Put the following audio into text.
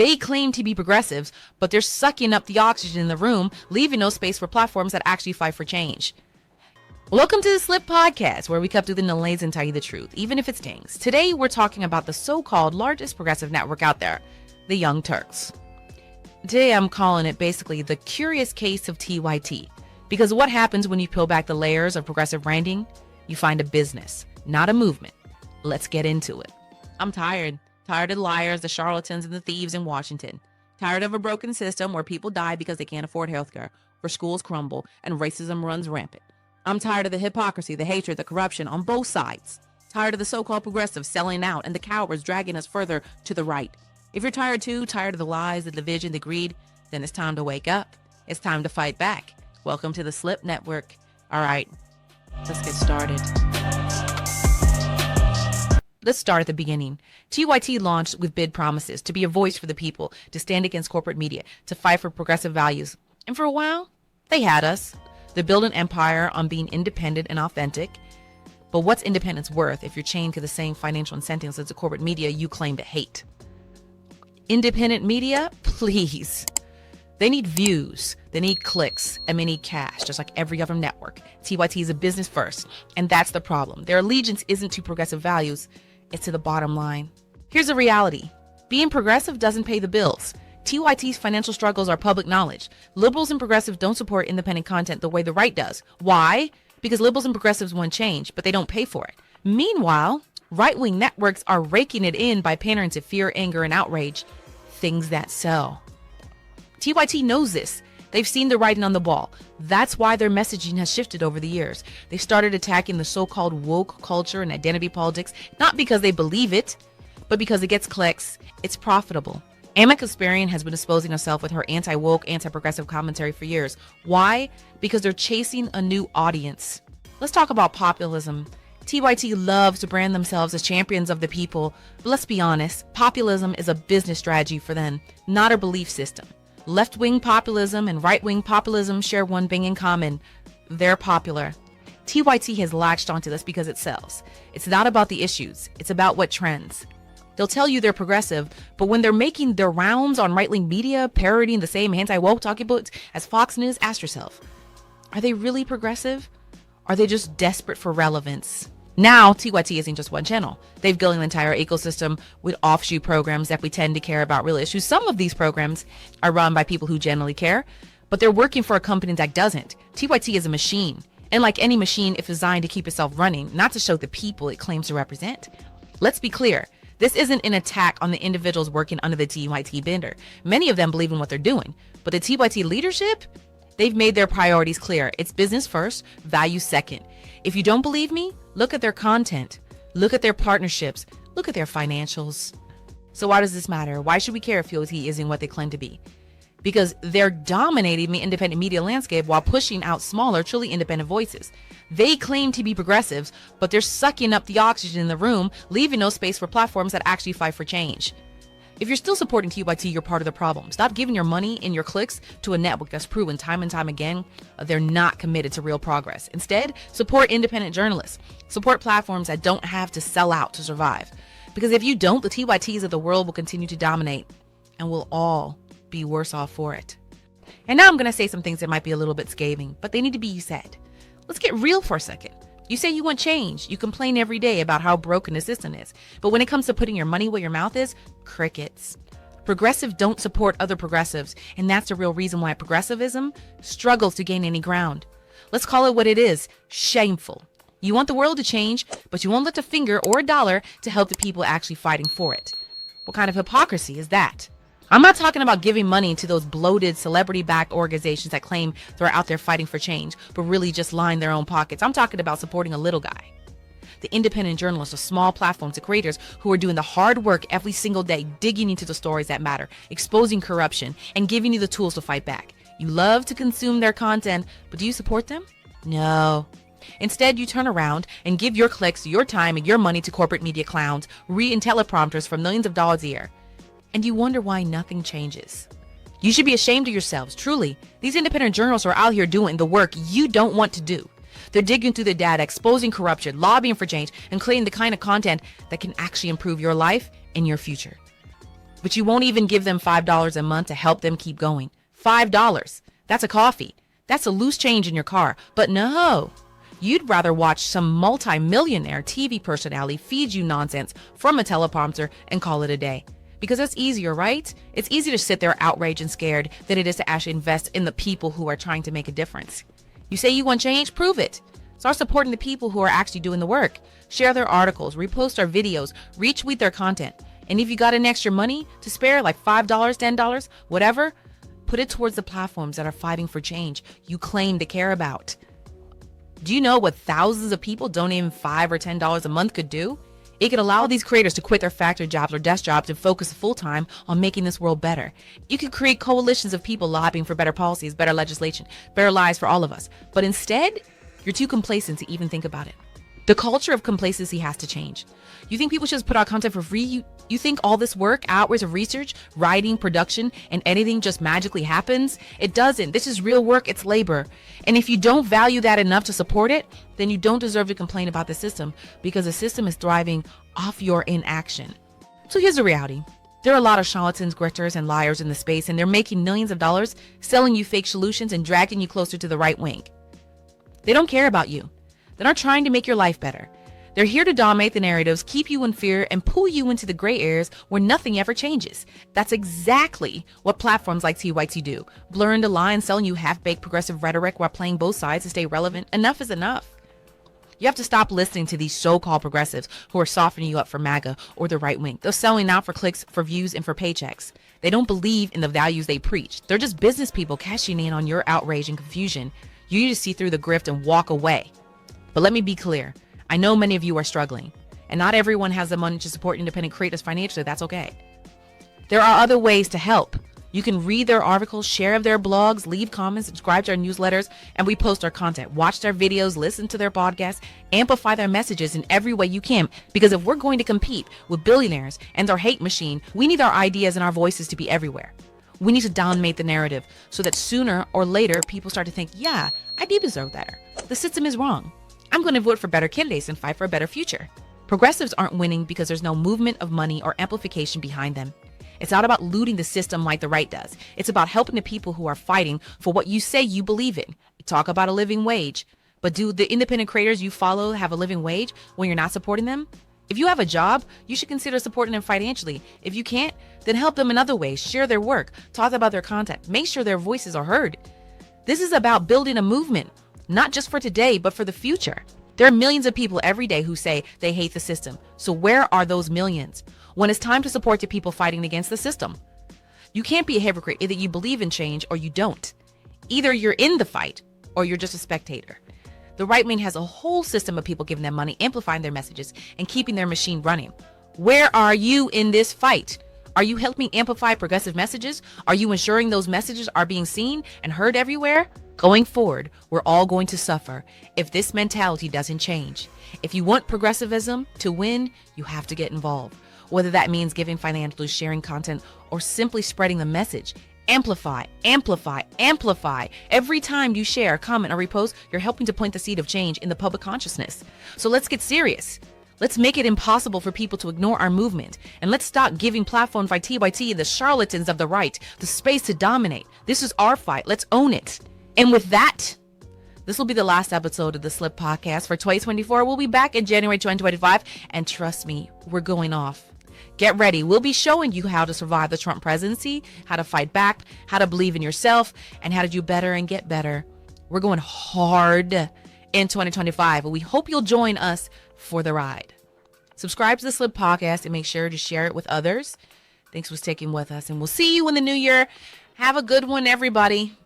They claim to be progressives, but they're sucking up the oxygen in the room, leaving no space for platforms that actually fight for change. Welcome to the SlIPPT Podcast, where we cut through the noise and tell you the truth, even if it stings. Today, we're talking about the so-called largest progressive network out there, the Young Turks. Today, I'm calling it basically the curious case of TYT, because what happens when you peel back the layers of progressive branding? You find a business, not a movement. Let's get into it. I'm tired of the liars, the charlatans, and the thieves in Washington. Tired of a broken system where people die because they can't afford healthcare, where schools crumble, and racism runs rampant. I'm tired of the hypocrisy, the hatred, the corruption on both sides. Tired of the so-called progressives selling out and the cowards dragging us further to the right. If you're tired too, tired of the lies, the division, the greed, then it's time to wake up. It's time to fight back. Welcome to the SlIPPT Network. All right, let's get started. Let's start at the beginning. TYT launched with big promises to be a voice for the people, to stand against corporate media, to fight for progressive values. And for a while, they had us. They built an empire on being independent and authentic. But what's independence worth if you're chained to the same financial incentives as the corporate media you claim to hate? Independent media? Please. They need views, they need clicks, and they need cash, just like every other network. TYT is a business first, and that's the problem. Their allegiance isn't to progressive values, it's to the bottom line. Here's the reality. Being progressive doesn't pay the bills. TYT's financial struggles are public knowledge. Liberals and progressives don't support independent content the way the right does. Why? Because liberals and progressives want change, but they don't pay for it. Meanwhile, right-wing networks are raking it in by pandering to fear, anger, and outrage, things that sell. TYT knows this. They've seen the writing on the wall. That's why their messaging has shifted over the years. They started attacking the so-called woke culture and identity politics, not because they believe it, but because it gets clicks, it's profitable. Amma Kasparian has been exposing herself with her anti-woke, anti-progressive commentary for years. Why? Because they're chasing a new audience. Let's talk about populism. TYT loves to brand themselves as champions of the people, but let's be honest, populism is a business strategy for them, not a belief system. Left-wing populism and right-wing populism share one thing in common. They're popular. TYT has latched onto this because it sells. It's not about the issues. It's about what trends. They'll tell you they're progressive, but when they're making their rounds on right-wing media, parodying the same anti-woke talking points as Fox News, ask yourself, are they really progressive? Are they just desperate for relevance? Now, TYT isn't just one channel. They've built an entire ecosystem with offshoot programs that pretend to care about real issues. Some of these programs are run by people who generally care, but they're working for a company that doesn't. TYT is a machine. And like any machine, it's designed to keep itself running, not to show the people it claims to represent. Let's be clear. This isn't an attack on the individuals working under the TYT banner. Many of them believe in what they're doing. But the TYT leadership, they've made their priorities clear. It's business first, value second. If you don't believe me, look at their content, look at their partnerships, look at their financials. So why does this matter? Why should we care if TYT isn't what they claim to be? Because they're dominating the independent media landscape while pushing out smaller, truly independent voices. They claim to be progressives, but they're sucking up the oxygen in the room, leaving no space for platforms that actually fight for change. If you're still supporting TYT, you're part of the problem. Stop giving your money and your clicks to a network that's proven time and time again they're not committed to real progress. Instead, support independent journalists. Support platforms that don't have to sell out to survive. Because if you don't, the TYTs of the world will continue to dominate, and we'll all be worse off for it. And now I'm going to say some things that might be a little bit scathing, but they need to be said. Let's get real for a second. You say you want change. You complain every day about how broken the system is. But when it comes to putting your money where your mouth is, crickets. Progressives don't support other progressives, and that's the real reason why progressivism struggles to gain any ground. Let's call it what it is, shameful. You want the world to change, but you won't lift a finger or a dollar to help the people actually fighting for it. What kind of hypocrisy is that? I'm not talking about giving money to those bloated celebrity-backed organizations that claim they're out there fighting for change, but really just line their own pockets. I'm talking about supporting a little guy. The independent journalists, the small platforms, the creators who are doing the hard work every single day, digging into the stories that matter, exposing corruption, and giving you the tools to fight back. You love to consume their content, but do you support them? No. Instead, you turn around and give your clicks, your time, and your money to corporate media clowns, reading teleprompters for millions of dollars a year. And you wonder why nothing changes. You should be ashamed of yourselves, truly. These independent journalists are out here doing the work you don't want to do. They're digging through the data, exposing corruption, lobbying for change, and creating the kind of content that can actually improve your life and your future. but you won't even give them $5 a month to help them keep going. $5. That's a coffee. That's a loose change in your car. But no, you'd rather watch some multi-millionaire TV personality feed you nonsense from a teleprompter and call it a day. Because that's easier, right? It's easier to sit there outraged and scared than it is to actually invest in the people who are trying to make a difference. You say you want change? Prove it. Start supporting the people who are actually doing the work. Share their articles, repost their videos, retweet their content. And if you got an extra money to spare, like $5, $10, whatever, put it towards the platforms that are fighting for change you claim to care about. Do you know what thousands of people donating $5 or $10 a month could do? It could allow these creators to quit their factory jobs or desk jobs and focus full-time on making this world better. You could create coalitions of people lobbying for better policies, better legislation, better lives for all of us. But instead, you're too complacent to even think about it. The culture of complacency has to change. You think people should just put out content for free? You think all this work, hours of research, writing, production, and editing just magically happens? It doesn't. This is real work. It's labor. And if you don't value that enough to support it, then you don't deserve to complain about the system, because the system is thriving off your inaction. So here's the reality. There are a lot of charlatans, grifters, and liars in the space, and they're making millions of dollars selling you fake solutions and dragging you closer to the right wing. They don't care about you. They're not trying to make your life better. They're here to dominate the narratives, keep you in fear, and pull you into the gray areas where nothing ever changes. That's exactly what platforms like TYT do. Blurring the line, selling you half-baked progressive rhetoric while playing both sides to stay relevant. Enough is enough. You have to stop listening to these so-called progressives who are softening you up for MAGA or the right wing. They're selling out for clicks, for views, and for paychecks. They don't believe in the values they preach. They're just business people cashing in on your outrage and confusion. You need to see through the grift and walk away. But let me be clear. I know many of you are struggling, and not everyone has the money to support independent creators financially. That's okay. There are other ways to help. You can read their articles, share their blogs, leave comments, subscribe to our newsletters, and we post our content. Watch their videos, listen to their podcasts, amplify their messages in every way you can. Because if we're going to compete with billionaires and their hate machine, we need our ideas and our voices to be everywhere. We need to dominate the narrative so that sooner or later people start to think, yeah, I do deserve better. The system is wrong. I'm going to vote for better candidates and fight for a better future. Progressives aren't winning because there's no movement of money or amplification behind them. It's not about looting the system like the right does. It's about helping the people who are fighting for what you say you believe in. You talk about a living wage, but do the independent creators you follow have a living wage when you're not supporting them? If you have a job, you should consider supporting them financially. If you can't, then help them in other ways. Share their work, talk about their content, make sure their voices are heard. This is about building a movement. Not just for today, but for the future. There are millions of people every day who say they hate the system. So where are those millions when it's time to support the people fighting against the system? You can't be a hypocrite. Either you believe in change or you don't. Either you're in the fight or you're just a spectator. The right wing has a whole system of people giving them money, amplifying their messages, and keeping their machine running. Where are you in this fight? Are you helping amplify progressive messages? Are you ensuring those messages are being seen and heard everywhere? Going forward, we're all going to suffer if this mentality doesn't change. If you want progressivism to win, you have to get involved. Whether that means giving financially, sharing content, or simply spreading the message. Amplify, amplify, amplify. Every time you share, comment, or repost, you're helping to plant the seed of change in the public consciousness. So let's get serious. Let's make it impossible for people to ignore our movement. And let's stop giving platforms like TYT, the charlatans of the right, the space to dominate. This is our fight. Let's own it. And with that, this will be the last episode of the SlIPPT Podcast for 2024. We'll be back in January 2025. And trust me, we're going off. Get ready. We'll be showing you how to survive the Trump presidency, how to fight back, how to believe in yourself, and how to do better and get better. We're going hard in 2025, and we hope you'll join us for the ride. Subscribe to the SlIPPT Podcast and make sure to share it with others. Thanks for sticking with us, and we'll see you in the new year. Have a good one, everybody.